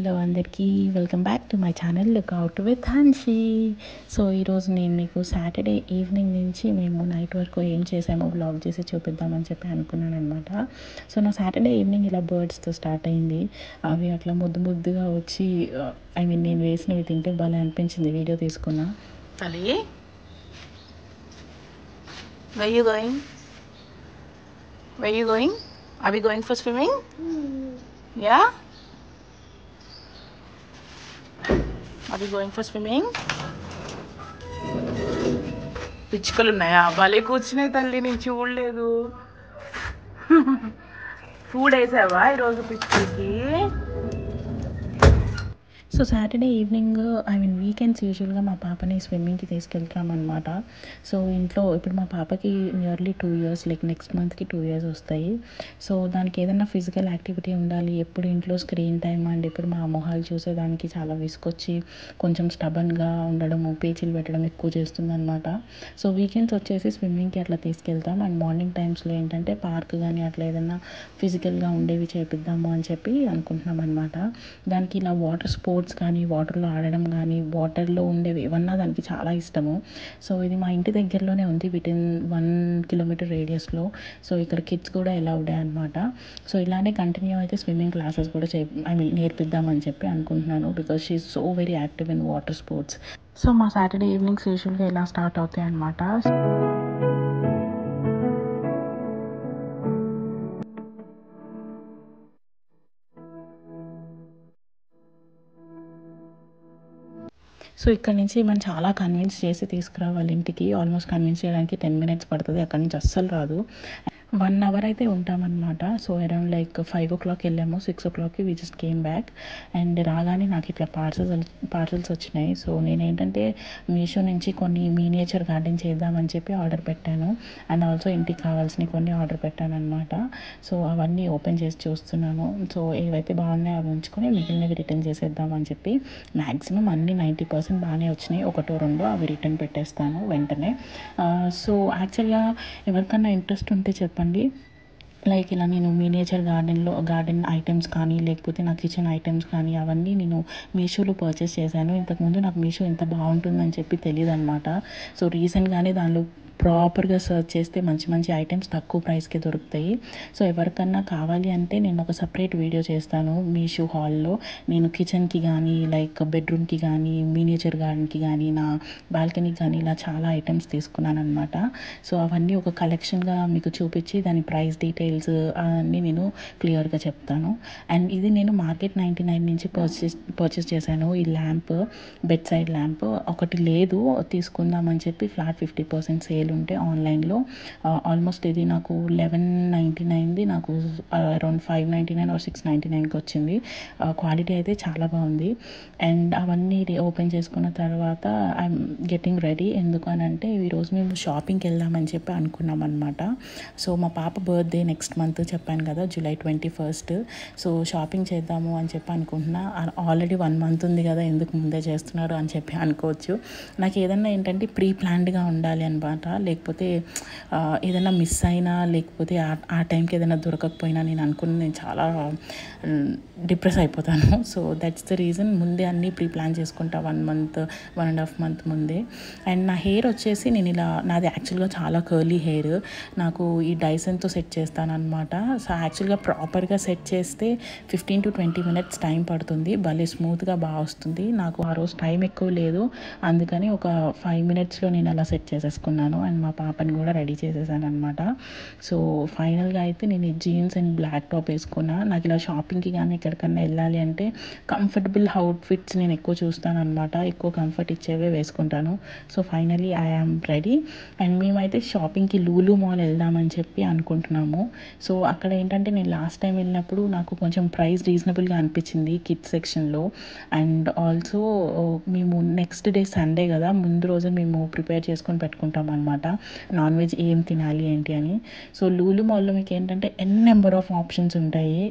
Hello అందరికీ, welcome back to my channel lookout with Hanshi. So ఈరోజు నేను మీకు సాటర్డే ఈవినింగ్ నుంచి మేము నైట్ వరకు ఏం చేసామో వ్లాగ్ చేసి చూపిద్దామని చెప్పి అనుకున్నాను అనమాట. సో నా సాటర్డే ఈవినింగ్ ఇలా బర్డ్స్తో స్టార్ట్ అయింది. అవి అట్లా ముద్దు ముద్దుగా వచ్చి నేను వేసినవి తింటే భలే అనిపించింది, వీడియో తీసుకున్నా. తల్లి, where you going? Where you going? Are we going for swimming? Yeah? Are we going for swimming? పిచ్చుకలు ఉన్నాయా? భలే కూర్చున్నాయి తల్లి, నేను చూడలేదు. ఫుడ్ వేసావా ఈరోజు పిచ్చుకలకి? సో సాటర్డే ఈవినింగ్ వీకెండ్స్ యూజువల్గా మా పాపని స్విమ్మింగ్కి తీసుకెళ్తాం అనమాట. సో ఇంట్లో ఇప్పుడు మా పాపకి నియర్లీ 2 years, లైక్ నెక్స్ట్ మంత్కి 2 years వస్తాయి. సో దానికి ఏదైనా ఫిజికల్ యాక్టివిటీ ఉండాలి. ఎప్పుడు ఇంట్లో స్క్రీన్ టైం అండ్ ఇప్పుడు మా మొహాలు చూసేదానికి చాలా విసుకొచ్చి కొంచెం స్టబన్గా ఉండడము, పేచీలు పెట్టడం ఎక్కువ చేస్తుంది అనమాట. సో వీకెండ్స్ వచ్చేసి స్విమ్మింగ్కి అట్లా తీసుకెళ్తాం. అండ్ మార్నింగ్ టైమ్స్లో ఏంటంటే పార్క్ కానీ అట్లా ఏదైనా ఫిజికల్గా ఉండేవి చేపిద్దాము అని చెప్పి అనుకుంటున్నాం అనమాట. దానికి ఇలా వాటర్ స్పోర్ట్స్ కానీ, వాటర్లో ఆడడం కానీ, వాటర్లో ఉండేవి ఏమన్నా దానికి చాలా ఇష్టము. సో ఇది మా ఇంటి దగ్గరలోనే ఉంది, వితిన్ 1 kilometer రేడియస్లో. సో ఇక్కడ కిడ్స్ కూడా అలౌడే అనమాట. సో ఇలానే కంటిన్యూ అయితే స్విమ్మింగ్ క్లాసెస్ కూడా నేర్పిద్దామని చెప్పి అనుకుంటున్నాను, because she is so very active in water sports. So మా సాటర్డే ఈవినింగ్స్ యూజువల్గా ఇలా స్టార్ట్ అవుతాయి అనమాట. సో ఇక్కడ నుంచి మనం చాలా కన్విన్స్ చేసి తీసుకురావాలి ఇంటికి. ఆల్మోస్ట్ కన్విన్స్ చేయడానికి 10 minutes పడుతుంది, అక్కడి నుంచి అస్సలు రాదు. 1 hour అయితే ఉంటామన్నమాట. సో అరౌండ్ లైక్ 5 o'clock వెళ్ళాము, 6 o'clockకి we just came back. And రాగానే నాకు ఇట్లా పార్సల్స్ వచ్చినాయి. సో నేనేంటంటే మీషో నుంచి కొన్ని మినియేచర్ గార్డెన్ చేద్దామని చెప్పి ఆర్డర్ పెట్టాను. అండ్ ఆల్సో ఇంటికి కావాల్సినవి కొన్ని ఆర్డర్ పెట్టాను అనమాట. సో అవన్నీ ఓపెన్ చేసి చూస్తున్నాను. సో ఏవైతే బాగున్నాయో అవి ఉంచుకొని మిగిలినవి రిటర్న్ చేసేద్దామని చెప్పి, మ్యాక్సిమం అన్నీ 90% బాగానే వచ్చినాయి. 1-2 అవి రిటర్న్ పెట్టేస్తాను వెంటనే. సో యాక్చువల్గా ఎవరికన్నా ఇంట్రెస్ట్ ఉంటే చెప్పండి. లైక్ ఇలా నేను మినియేచర్ గార్డెన్ ఐటమ్స్ కానీ, లేకపోతే నా కిచెన్ ఐటమ్స్ కానీ అవన్నీ నేను మీషోలో పర్చేస్ చేశాను. ఇంతకుముందు నాకు మీషో ఎంత బాగుంటుందని చెప్పి తెలియదు అనమాట. సో రీసెంట్గానే దానిలో ప్రాపర్గా సర్చ్ చేస్తే మంచి మంచి ఐటమ్స్ తక్కువ ప్రైస్కి దొరుకుతాయి. సో ఎవరికన్నా కావాలి అంటే నేను ఒక సపరేట్ వీడియో చేస్తాను మీషో హాల్లో. నేను కిచెన్కి కానీ, లైక్ బెడ్రూమ్కి కానీ, మినియేచర్ గార్డెన్కి కానీ, నా బాల్కనీకి కానీ ఇలా చాలా ఐటమ్స్ తీసుకున్నాను అనమాట. సో అవన్నీ ఒక కలెక్షన్గా మీకు చూపించి దాని ప్రైస్ డీటెయిల్స్ అన్నీ నేను క్లియర్గా చెప్తాను. అండ్ ఇది నేను మార్కెట్ 99 నుంచి పర్చేస్ చేశాను. ఈ ల్యాంప్, బెడ్ సైడ్ ల్యాంప్ ఒకటి లేదు, తీసుకుందామని చెప్పి ఫ్లాట్ 50% సేల్ ఉంటే ఆన్లైన్లో ఆల్మోస్ట్ ఇది నాకు 1199ది నాకు అరౌండ్ 599 or 699కి వచ్చింది. క్వాలిటీ అయితే చాలా బాగుంది. అండ్ అవన్నీ ఓపెన్ చేసుకున్న తర్వాత ఐఎమ్ గెటింగ్ రెడీ. ఎందుకు అని అంటే ఈరోజు మేము షాపింగ్కి వెళ్దామని చెప్పి అనుకున్నాం అనమాట. సో మా పాప బర్త్డే నెక్స్ట్ మంత్ చెప్పాను కదా, July 21st. సో షాపింగ్ చేద్దాము అని చెప్పి అనుకుంటున్నా. ఆల్రెడీ 1 month ఉంది కదా, ఎందుకు ముందే చేస్తున్నారు అని చెప్పి అనుకోవచ్చు. నాకు ఏదన్నా ఏంటంటే ప్రీ ప్లాన్డ్గా ఉండాలి అనమాట. లేకపోతే ఏదైనా మిస్ అయినా, లేకపోతే ఆ టైంకి ఏదైనా దొరకకపోయినా నేను చాలా డిప్రెస్ అయిపోతాను. సో దట్స్ ద రీజన్ ముందే అన్నీ ప్రీ ప్లాన్ చేసుకుంటా 1 month, 1.5 month ముందే. అండ్ నా హెయిర్ వచ్చేసి నేను ఇలా, నాది యాక్చువల్గా చాలా కర్లీ హెయిర్. నాకు ఈ డైసన్తో సెట్ చేస్తాను అనమాట. సో యాక్చువల్గా ప్రాపర్గా సెట్ చేస్తే 15 to 20 minutes టైం పడుతుంది. భలే స్మూత్గా బాగా వస్తుంది. నాకు ఆ రోజు టైం ఎక్కువ లేదు, అందుకని ఒక 5 minutesలో నేను అలా సెట్ చేసేసుకున్నాను. అండ్ మా పాపని కూడా రెడీ చేసేసాను అనమాట. సో ఫైనల్గా అయితే నేను జీన్స్ అండ్ బ్లాక్ టాప్ వేసుకున్నా. నాకు ఇలా షాపింగ్కి కానీ ఎక్కడికన్నా వెళ్ళాలి అంటే కంఫర్టబుల్ అవుట్ఫిట్స్ నేను ఎక్కువ చూస్తాను అనమాట. ఎక్కువ కంఫర్ట్ ఇచ్చేవే వేసుకుంటాను. So finally I am ready. And మేమైతే షాపింగ్కి లూలు మాల్ వెళ్దామని చెప్పి అనుకుంటున్నాము. సో అక్కడ ఏంటంటే నేను లాస్ట్ టైం వెళ్ళినప్పుడు నాకు కొంచెం ప్రైస్ రీజనబుల్గా అనిపించింది కిడ్స్ సెక్షన్లో. అండ్ ఆల్సో మేము నెక్స్ట్ డే సండే కదా, ముందు రోజు మేము ప్రిపేర్ చేసుకొని పెట్టుకుంటాం అనమాట నాన్ వెజ్ ఏం తినాలి ఏంటి అని. సో లూలు మాల్లో మీకు ఏంటంటే నెంబర్ ఆఫ్ ఆప్షన్స్ ఉంటాయి.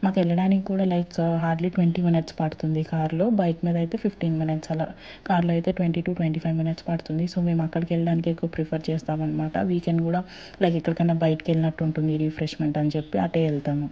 మాకు వెళ్ళడానికి కూడా లైక్ హార్డ్లీ 20 minutes పడుతుంది కార్లో, బైక్ మీద అయితే 15 minutes, అలా కార్లో అయితే 20 to 25 minutes పడుతుంది. సో మేము అక్కడికి వెళ్ళడానికి ఎక్కువ ప్రిఫర్ చేస్తామన్నమాట. వీకెండ్ కూడా లైక్ ఎక్కడికైనా బయటకు వెళ్ళినట్టు ఉంటుంది, రిఫ్రెష్మెంట్ అని చెప్పి అటే వెళ్తాము.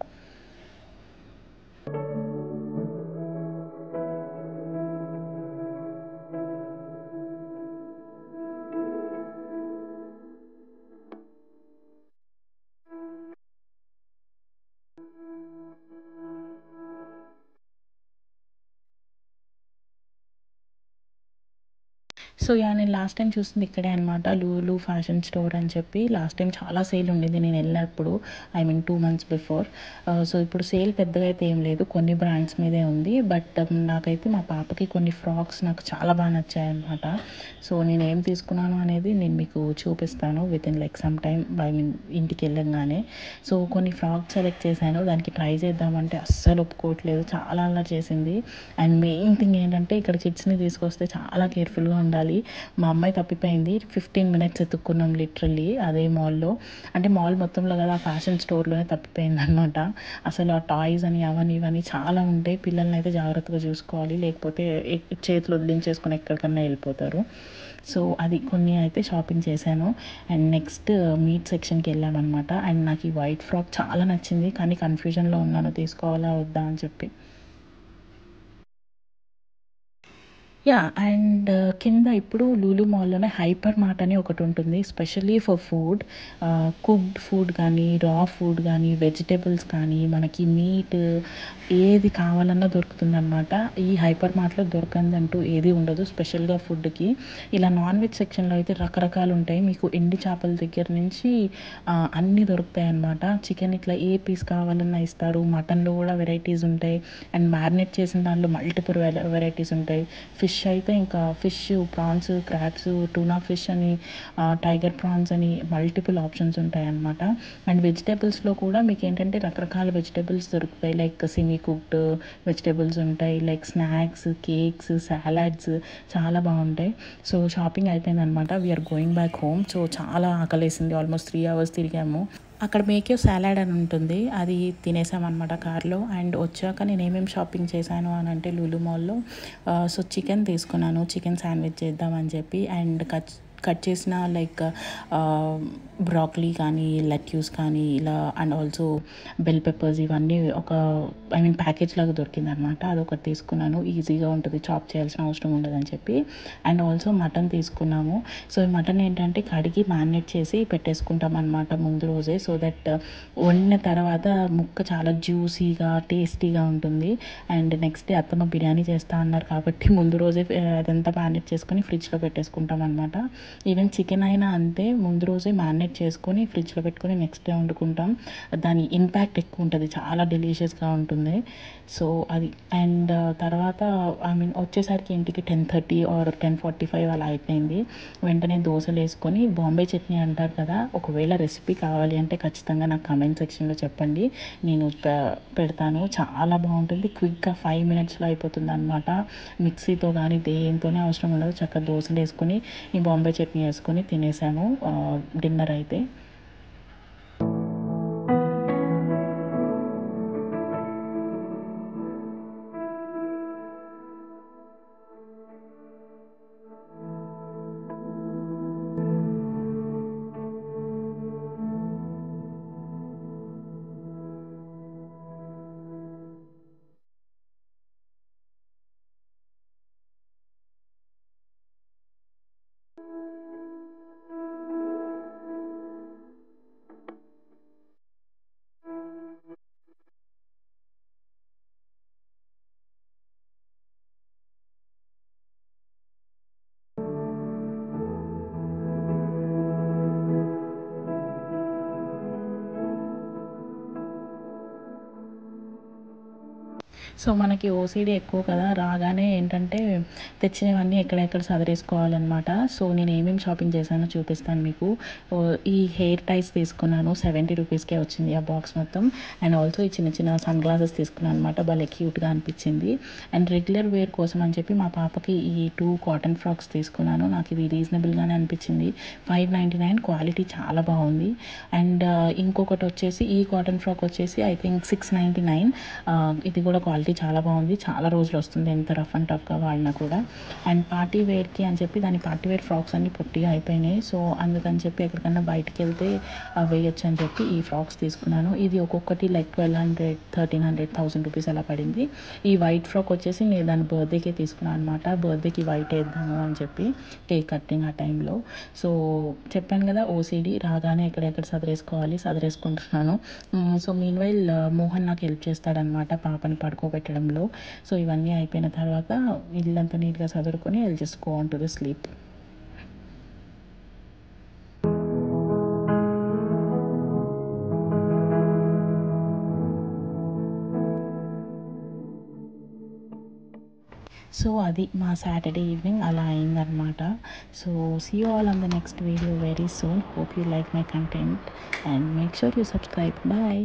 సో నేను లాస్ట్ టైం చూసింది ఇక్కడే అనమాట, లూలు ఫ్యాషన్ స్టోర్ అని చెప్పి. లాస్ట్ టైం చాలా సేల్ ఉండింది నేను వెళ్ళినప్పుడు, I mean 2 months before. So ఇప్పుడు సేల్ పెద్దగా అయితే ఏం లేదు, కొన్ని బ్రాండ్స్ మీదే ఉంది. బట్ నాకైతే మా పాపకి కొన్ని ఫ్రాక్స్ నాకు చాలా బాగా నచ్చాయి అనమాట. సో నేను ఏం తీసుకున్నాను అనేది నేను మీకు చూపిస్తాను with in like some time, I mean ఇంటికి వెళ్ళంగానే. సో కొన్ని ఫ్రాక్స్ సెలెక్ట్ చేశాను, దానికి ట్రై చేద్దామంటే అస్సలు ఒప్పుకోవట్లేదు, చాలా అలా చేసింది. అండ్ మెయిన్ థింగ్ ఏంటంటే ఇక్కడ కిడ్స్ని తీసుకొస్తే చాలా కేర్ఫుల్గా ఉండాలి. మా అమ్మాయి తప్పిపోయింది, 15 minutes ఎత్తుక్కున్నాం లిటరల్లీ అదే మాల్లో. అంటే మాల్ మొత్తంలో కదా, ఆ ఫ్యాషన్ స్టోర్లోనే తప్పిపోయింది అనమాట. అసలు ఆ టాయ్స్ అని అవన్నీ ఇవన్నీ చాలా ఉంటాయి, పిల్లల్ని అయితే జాగ్రత్తగా చూసుకోవాలి, లేకపోతే చేతులు వదిలించేసుకొని ఎక్కడికన్నా వెళ్ళిపోతారు. సో అది కొన్ని అయితే షాపింగ్ చేశాను. అండ్ నెక్స్ట్ మీట్ సెక్షన్కి వెళ్ళామన్నమాట. అండ్ నాకు ఈ వైట్ ఫ్రాక్ చాలా నచ్చింది, కానీ కన్ఫ్యూజన్లో ఉన్నాను తీసుకోవాలా వద్దా అని చెప్పి. అండ్ కింద ఇప్పుడు లూలు మాల్లోనే హైపర్ మార్ట్ అని ఒకటి ఉంటుంది, specially for food. Cooked food కానీ, రా ఫుడ్ కానీ, వెజిటేబుల్స్ కానీ, మనకి మీట్ ఏది కావాలన్నా దొరుకుతుందన్నమాట. ఈ హైపర్ మార్ట్లో దొరకందంటూ ఏది ఉండదు, స్పెషల్గా ఫుడ్కి. ఇలా నాన్ వెజ్ సెక్షన్లో అయితే రకరకాలు ఉంటాయి, మీకు ఎండి చేపల దగ్గర నుంచి అన్నీ దొరుకుతాయి అన్నమాట. చికెన్ ఇట్లా ఏ పీస్ కావాలన్నా ఇస్తారు, మటన్లో కూడా వెరైటీస్ ఉంటాయి. అండ్ మ్యారినేట్ చేసిన దాంట్లో మల్టిపుల్ వెరైటీస్ ఉంటాయి. ఫిష్ అయితే ఇంకా fish, prawns, crabs, tuna fish అని, టైగర్ ప్రాన్స్ అని మల్టిపుల్ ఆప్షన్స్ ఉంటాయి అన్నమాట. అండ్ వెజిటేబుల్స్లో కూడా మీకు ఏంటంటే రకరకాల వెజిటేబుల్స్ దొరుకుతాయి, లైక్ సెమీ కుక్డ్ వెజిటేబుల్స్ ఉంటాయి, లైక్ స్నాక్స్, కేక్స్, సాలడ్స్ చాలా బాగుంటాయి. సో షాపింగ్ అయిపోయింది అనమాట, we are going back home. So చాలా ఆకలేసింది, ఆల్మోస్ట్ 3 hours తిరిగాము. అక్కడ మేకే సాలాడ్ అని ఉంటుంది, అది తినేసామన్నమాట కార్లో. అండ్ వచ్చాక నేను ఏమేమి షాపింగ్ చేశాను అని అంటే లూలు మాల్లో, సో చికెన్ తీసుకున్నాను, చికెన్ శాండ్విచ్ చేద్దామని చెప్పి. అండ్ కట్ చేసిన లైక్ బ్రాక్లీ కానీ, లెట్యూస్ కానీ ఇలా, అండ్ ఆల్సో బెల్ పెప్పర్స్ ఇవన్నీ ఒక, ఐ మీన్ ప్యాకేజ్ లాగా దొరికిందనమాట, అదొకటి తీసుకున్నాను. ఈజీగా ఉంటుంది, చాప్ చేయాల్సిన అవసరం ఉండదని చెప్పి. అండ్ ఆల్సో మటన్ తీసుకున్నాము. సో ఈ మటన్ ఏంటంటే కడిగి మ్యారినేట్ చేసి పెట్టేసుకుంటాం అనమాట ముందు రోజే, సో దట్ వండిన తర్వాత ముక్క చాలా జ్యూసీగా టేస్టీగా ఉంటుంది. అండ్ నెక్స్ట్ డే అత్తమ్మ బిర్యానీ చేస్తా అన్నారు కాబట్టి ముందు రోజే అదంతా మ్యారినేట్ చేసుకొని ఫ్రిడ్జ్లో పెట్టేసుకుంటాం అనమాట. ఈవెన్ చికెన్ అయినా అంతే, ముందు రోజే మ్యారినేట్ చేసుకొని ఫ్రిడ్జ్లో పెట్టుకొని నెక్స్ట్ డే వండుకుంటాం. దాని ఇంపాక్ట్ ఎక్కువ ఉంటుంది, చాలా డెలీషియస్గా ఉంటుంది. సో అది. అండ్ తర్వాత ఐ మీన్ వచ్చేసరికి ఇంటికి 10:30 ఆర్ 10:45 అలా అయిపోయింది. వెంటనే దోశలు వేసుకొని, బాంబే చట్నీ అంటారు కదా, ఒకవేళ రెసిపీ కావాలి అంటే ఖచ్చితంగా నాకు కమెంట్ సెక్షన్లో చెప్పండి, నేను పెడతాను. చాలా బాగుంటుంది, క్విక్గా 5 minutesలో అయిపోతుంది అనమాట. మిక్సీతో కానీ దేంతోనే అవసరం ఉండదు, చక్కగా దోశలు వేసుకొని ఈ బాంబే చట్నీ వేసుకొని తినేసాను డిన్నర్ అయితే. సో మనకి ఓసీడీ ఎక్కువ కదా, రాగానే ఏంటంటే తెచ్చినవన్నీ ఎక్కడెక్కడ సదరేసుకోవాలన్నమాట. సో నేను ఏమేమి షాపింగ్ చేశానో చూపిస్తాను మీకు. ఈ హెయిర్ టైస్ తీసుకున్నాను, 70 రూపీస్కే వచ్చింది ఆ బాక్స్ మొత్తం. అండ్ ఆల్సో ఈ చిన్న చిన్న సన్ గ్లాసెస్ తీసుకున్నాను అనమాట, భలే క్యూట్గా అనిపించింది. అండ్ రెగ్యులర్ వేర్ కోసం అని చెప్పి మా పాపకి ఈ 2 కాటన్ ఫ్రాక్స్ తీసుకున్నాను, నాకు ఇది రీజనబుల్గానే అనిపించింది. 599, క్వాలిటీ చాలా బాగుంది. అండ్ ఇంకొకటి వచ్చేసి ఈ కాటన్ ఫ్రాక్ వచ్చేసి ఐ థింక్ 699. ఇది కూడా క్వాలిటీ చాలా బాగుంది, చాలా రోజులు వస్తుంది ఎంత రఫ్ అండ్ టఫ్గా వాడినా కూడా. అండ్ పార్టీ వేర్కి అని చెప్పి దాని పార్టీ వేర్ ఫ్రాక్స్ అన్నీ పొట్టిగా అయిపోయినాయి, సో అందుకని చెప్పి ఎక్కడికన్నా బయటికి వెళ్తే వేయచ్చు అని చెప్పి ఈ ఫ్రాక్స్ తీసుకున్నాను. ఇది ఒక్కొక్కటి లైక్ 1200, 1300, 1000 రూపీస్ అలా పడింది. ఈ వైట్ ఫ్రాక్ వచ్చేసి నేను దాని బర్త్డేకే తీసుకున్నాను అనమాట, బర్త్డేకి వైట్ వేద్దాము అని చెప్పి కేక్ కటింగ్ ఆ టైంలో. సో చెప్పాను కదా, ఓసీడీ రాగానే ఎక్కడెక్కడ సదరేసుకుంటున్నాను. సో మీన్ వైల్ మోహన్ నాకు హెల్ప్ చేస్తాడనమాట పాపని పడుకోబెట్టడంలో. సో ఇవన్నీ అయిపోయిన తర్వాత ఇల్లంతా నీట్గా చదువుకొని I'll just go on to the sleep. So అది మా సాటర్డే ఈవినింగ్ అలా అయిందనమాట. So see you all on the next video very soon. Hope you like my content and make sure you subscribe. Bye.